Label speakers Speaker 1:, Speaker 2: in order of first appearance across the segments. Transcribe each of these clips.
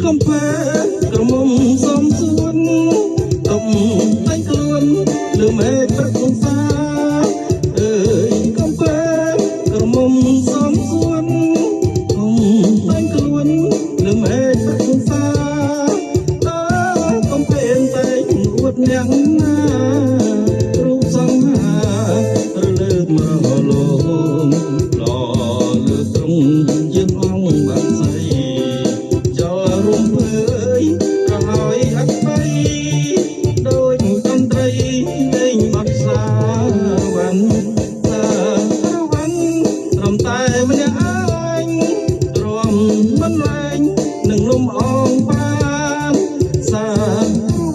Speaker 1: កំពែក្រមុំសំសួនទុំតែងខ្លួនលើមេឃព្រឹកសង្សារអើយកំពែក្រមុំសំសួនទុំតែងខ្លួនលើមេឃព្រឹកសង្សារតើកំពែតែងអួតអ្នកណារូបសង្ហារលើកមករលងឡលើត្រង់យើងអង្គបាក់ស្រីរំភើយក៏ហើយអត់បីដូចតន្ត្រីលេងបាត់សាវ៉ាន់សាវ៉ាន់រំតែម្នាក់ឯងទ្រាំមិនលែងនឹងលំអងបានសា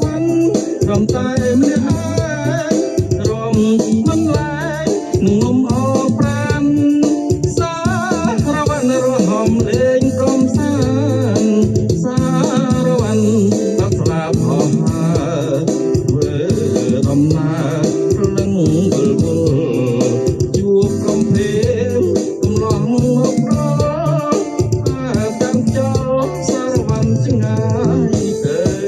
Speaker 1: វ៉ាន់រំតែម្នាក់ឯងទ្រាំមិនលែងនឹងលំអងប្រានសារវ៉ាន់រហមលេងកំសាសារវ៉ាន់បាក់ស្លាប់ហោះហើរធ្វើដំណើរព្រលឹងវល់វល់ជួបកំភេងកំឡោះមកដល់តាមចោលសារវ៉ាន់ឆ្ងាយទៅ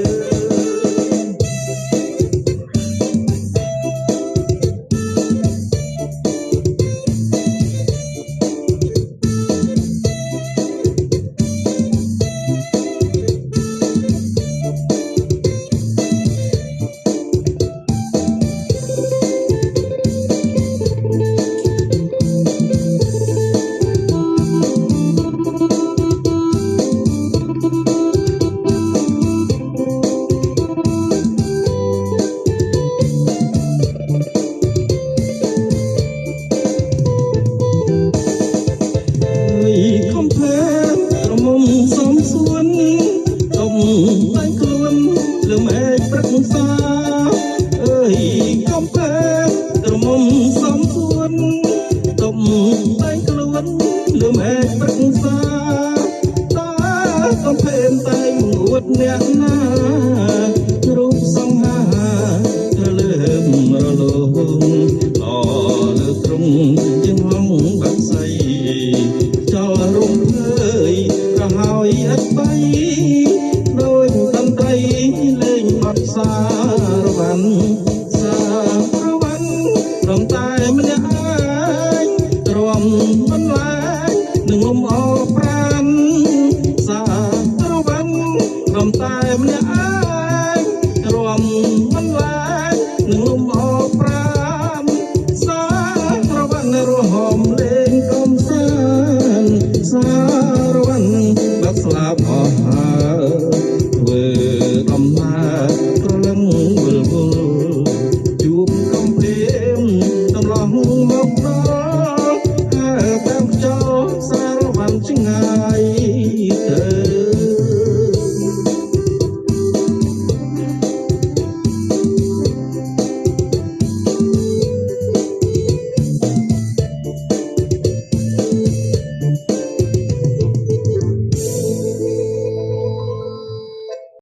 Speaker 1: អ្នកណា